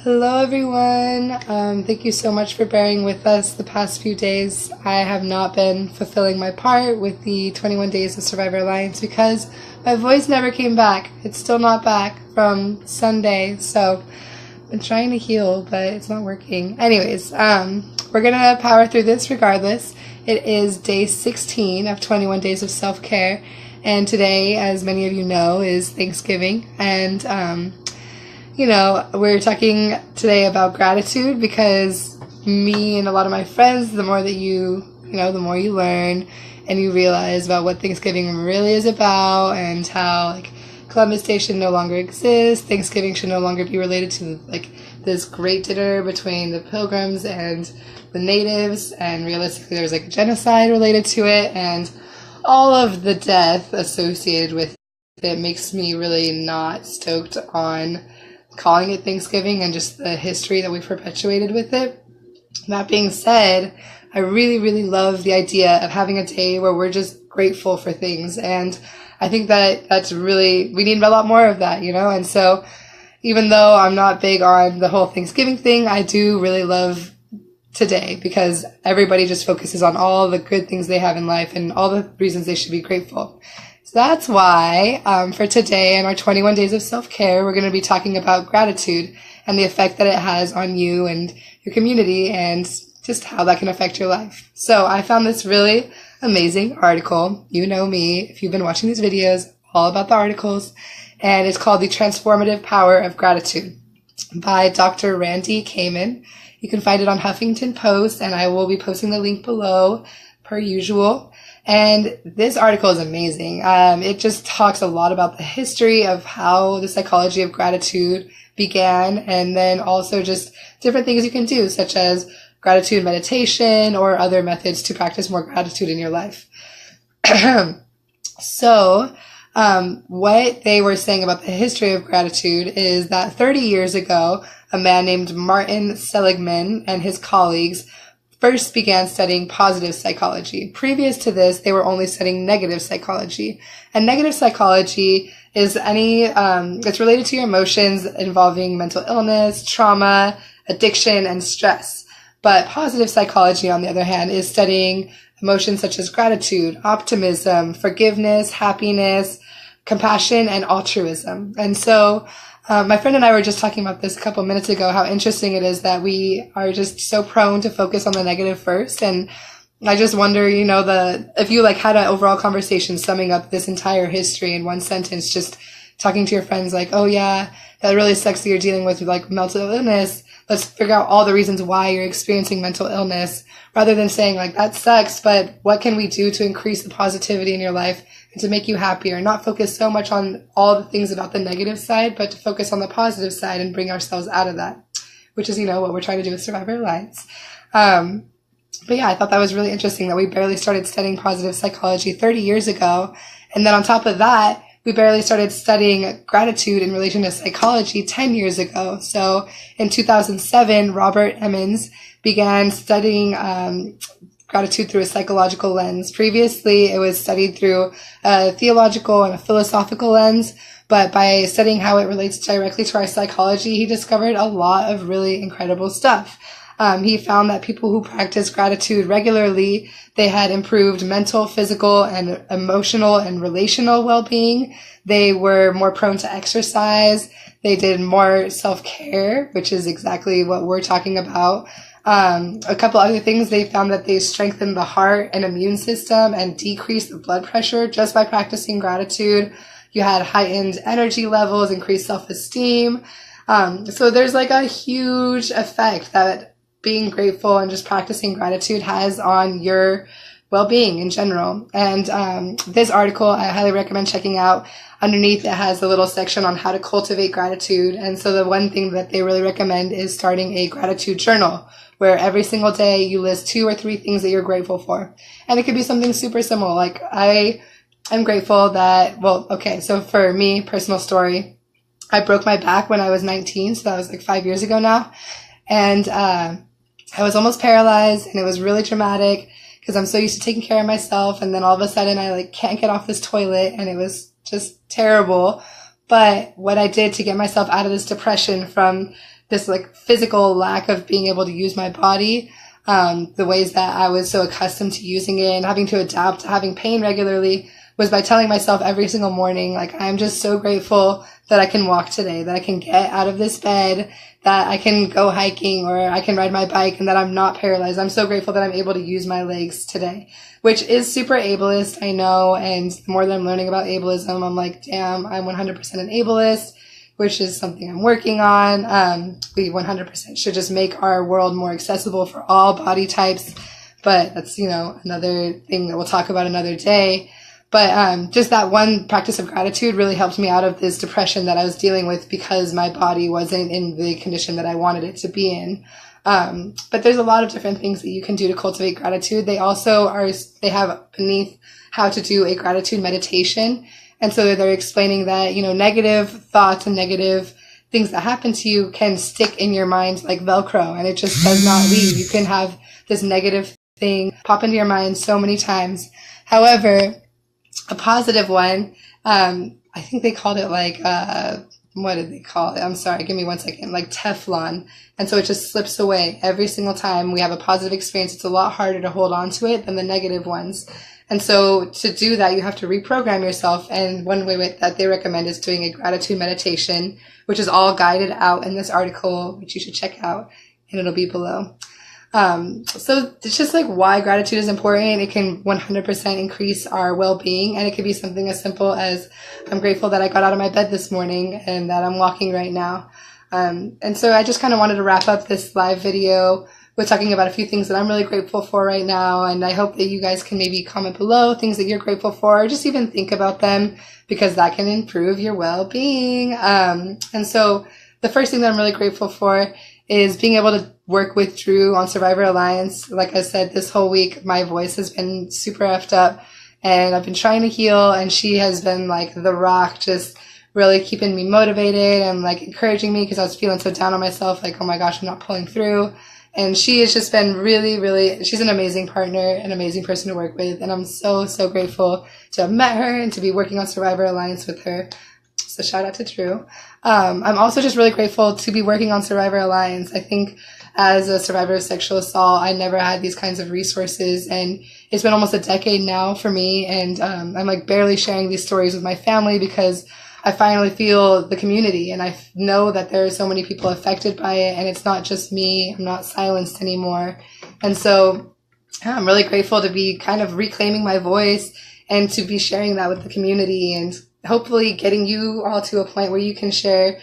Hello, everyone. Thank you so much for bearing with us the past few days. I have not been fulfilling my part with the 21 Days of Survivor Alliance because my voice never came back. It's still not back from Sunday, so I've been trying to heal, but it's not working. Anyways, we're going to power through this regardless. It is day 16 of 21 Days of Self-Care, and today, as many of you know, is Thanksgiving, and we're talking today about gratitude because me and a lot of my friends, the more that the more you learn and you realize about what Thanksgiving really is about and how Columbus Day should no longer exist. Thanksgiving should no longer be related to this great dinner between the Pilgrims and the natives, and realistically there's a genocide related to it, and all of the death associated with it makes me really not stoked on calling it Thanksgiving and just the history that we've perpetuated with it. That being said, I really, really love the idea of having a day where we're just grateful for things. And I think that's really, we need a lot more of that, And so even though I'm not big on the whole Thanksgiving thing, I do really love today because everybody just focuses on all the good things they have in life and all the reasons they should be grateful. So that's why for today in our 21 Days of Self-Care, we're going to be talking about gratitude and the effect that it has on you and your community and just how that can affect your life. So I found this really amazing article. You know me, if you've been watching these videos, all about the articles. And it's called The Transformative Power of Gratitude by Dr. Randy Kamen. You can find it on Huffington Post, and I will be posting the link below per usual. And this article is amazing. It just talks a lot about the history of how the psychology of gratitude began, and then also just different things you can do, such as gratitude meditation or other methods to practice more gratitude in your life. So, what they were saying about the history of gratitude is that 30 years ago, a man named Martin Seligman and his colleagues first began studying positive psychology. Previous to this, they were only studying negative psychology. And negative psychology is it's related to your emotions involving mental illness, trauma, addiction, and stress. But positive psychology, on the other hand, is studying emotions such as gratitude, optimism, forgiveness, happiness, compassion, and altruism. And so my friend and I were just talking about this a couple minutes ago, how interesting it is that we are just so prone to focus on the negative first. And I just wonder, if you had an overall conversation summing up this entire history in one sentence, just talking to your friends oh yeah, that really sucks that you're dealing with mental illness. Let's figure out all the reasons why you're experiencing mental illness, rather than saying that sucks, but what can we do to increase the positivity in your life and to make you happier? Not focus so much on all the things about the negative side, but to focus on the positive side and bring ourselves out of that, which is, what we're trying to do with Survivor Alliance. But yeah, I thought that was really interesting that we barely started studying positive psychology 30 years ago. And then on top of that, we barely started studying gratitude in relation to psychology 10 years ago. So in 2007, Robert Emmons began studying gratitude through a psychological lens. Previously, it was studied through a theological and a philosophical lens, but by studying how it relates directly to our psychology, he discovered a lot of really incredible stuff. He found that people who practiced gratitude regularly, they had improved mental, physical, and emotional and relational well-being. They were more prone to exercise. They did more self-care, which is exactly what we're talking about. A couple other things, they found that they strengthened the heart and immune system and decreased the blood pressure just by practicing gratitude. You had heightened energy levels, increased self-esteem. So there's a huge effect that being grateful and just practicing gratitude has on your well-being in general. And this article, I highly recommend checking out. Underneath, it has a little section on how to cultivate gratitude. And so the one thing that they really recommend is starting a gratitude journal, where every single day you list 2 or 3 things that you're grateful for. And it could be something super simple. I am grateful that, so for me, personal story, I broke my back when I was 19. So that was 5 years ago now. And I was almost paralyzed, and it was really traumatic because I'm so used to taking care of myself. And then all of a sudden I can't get off this toilet, and it was just terrible. But what I did to get myself out of this depression from this like physical lack of being able to use my body, the ways that I was so accustomed to using it and having to adapt to having pain regularly, was by telling myself every single morning, like, I'm just so grateful that I can walk today, that I can get out of this bed, that I can go hiking or I can ride my bike, and that I'm not paralyzed. I'm so grateful that I'm able to use my legs today, which is super ableist, I know. And the more that I'm learning about ableism, I'm like, damn, I'm 100% an ableist, which is something I'm working on. We 100% should just make our world more accessible for all body types. But that's, another thing that we'll talk about another day. But just that one practice of gratitude really helped me out of this depression that I was dealing with because my body wasn't in the condition that I wanted it to be in. But there's a lot of different things that you can do to cultivate gratitude. They have beneath how to do a gratitude meditation. And so they're explaining that, negative thoughts and negative things that happen to you can stick in your mind like Velcro, and it just does not leave. You can have this negative thing pop into your mind so many times. However, a positive one, I think they called it what did they call it? I'm sorry, give me 1 second. Like Teflon. And so it just slips away every single time we have a positive experience. It's a lot harder to hold on to it than the negative ones. And so to do that, you have to reprogram yourself. And one way that they recommend is doing a gratitude meditation, which is all guided out in this article, which you should check out, and it'll be below. So it's just like why gratitude is important. It can 100% increase our well-being, and it could be something as simple as, I'm grateful that I got out of my bed this morning and that I'm walking right now. And so I just kind of wanted to wrap up this live video with talking about a few things that I'm really grateful for right now. And I hope that you guys can maybe comment below things that you're grateful for, or just even think about them, because that can improve your well-being. And so the first thing that I'm really grateful for is being able to work with Drew on Survivor Alliance. Like I said, this whole week, my voice has been super effed up, and I've been trying to heal, and she has been like the rock, just really keeping me motivated and like encouraging me, because I was feeling so down on myself, like, oh my gosh, I'm not pulling through. And she has just been really, really, she's an amazing partner, an amazing person to work with. And I'm so, so grateful to have met her and to be working on Survivor Alliance with her. So shout out to Drew. I'm also just really grateful to be working on Survivor Alliance. I think as a survivor of sexual assault, I never had these kinds of resources, and it's been almost a decade now for me. And I'm like barely sharing these stories with my family, because I finally feel the community, and I know that there are so many people affected by it, and it's not just me. I'm not silenced anymore. And so I'm really grateful to be kind of reclaiming my voice and to be sharing that with the community, and hopefully getting you all to a point where you can share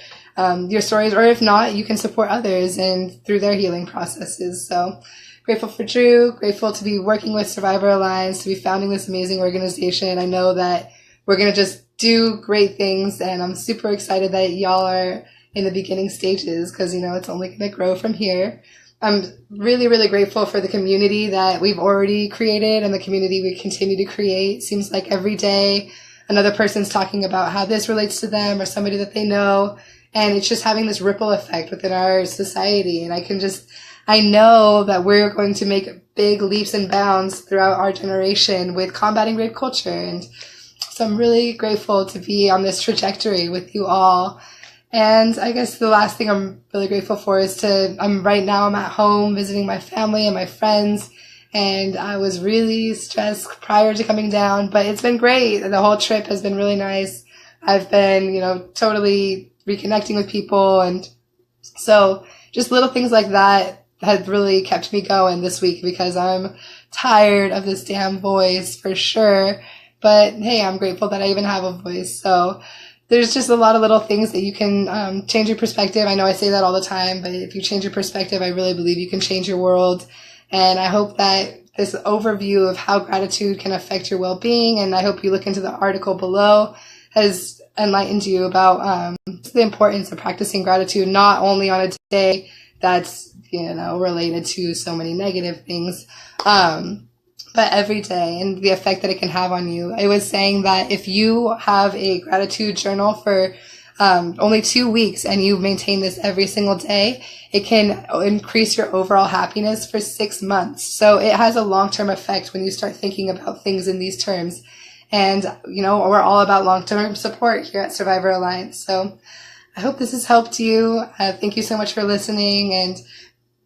your stories, or if not, you can support others and through their healing processes. So grateful for Drew, grateful to be working with Survivor Alliance, to be founding this amazing organization. I know that we're going to just do great things, and I'm super excited that y'all are in the beginning stages, because, it's only going to grow from here. I'm really, really grateful for the community that we've already created and the community we continue to create. Seems like every day another person's talking about how this relates to them or somebody that they know, and it's just having this ripple effect within our society. And I know that we're going to make big leaps and bounds throughout our generation with combating rape culture. And so I'm really grateful to be on this trajectory with you all. And I guess the last thing I'm really grateful for is I'm at home visiting my family and my friends. And I was really stressed prior to coming down, but it's been great. The whole trip has been really nice. I've been, totally reconnecting with people. And so just little things like that have really kept me going this week, because I'm tired of this damn voice for sure. But hey, I'm grateful that I even have a voice. So there's just a lot of little things that you can change your perspective. I know I say that all the time, but if you change your perspective, I really believe you can change your world. And I hope that this overview of how gratitude can affect your well-being, and I hope you look into the article below, has enlightened you about the importance of practicing gratitude, not only on a day that's, related to so many negative things, but every day, and the effect that it can have on you. I was saying that if you have a gratitude journal for only 2 weeks, and you maintain this every single day, it can increase your overall happiness for 6 months. So it has a long-term effect when you start thinking about things in these terms. And, we're all about long-term support here at Survivor Alliance. So I hope this has helped you. Thank you so much for listening and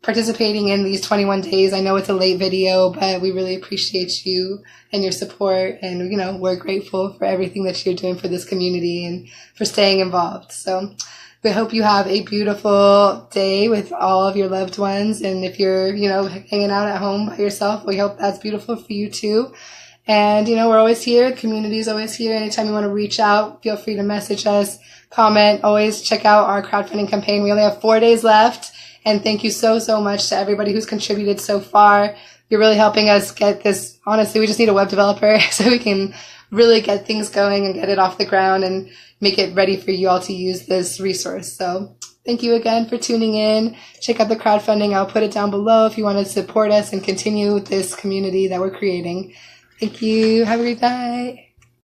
participating in these 21 days. I know it's a late video, but we really appreciate you and your support. And, we're grateful for everything that you're doing for this community and for staying involved. So we hope you have a beautiful day with all of your loved ones. And if you're, hanging out at home by yourself, we hope that's beautiful for you too. And, we're always here. The community is always here. Anytime you want to reach out, feel free to message us, comment. Always check out our crowdfunding campaign. We only have 4 days left. And thank you so, so much to everybody who's contributed so far. You're really helping us get this. Honestly, we just need a web developer so we can really get things going and get it off the ground and make it ready for you all to use this resource. So thank you again for tuning in. Check out the crowdfunding. I'll put it down below if you want to support us and continue with this community that we're creating. Thank you. Have a great night.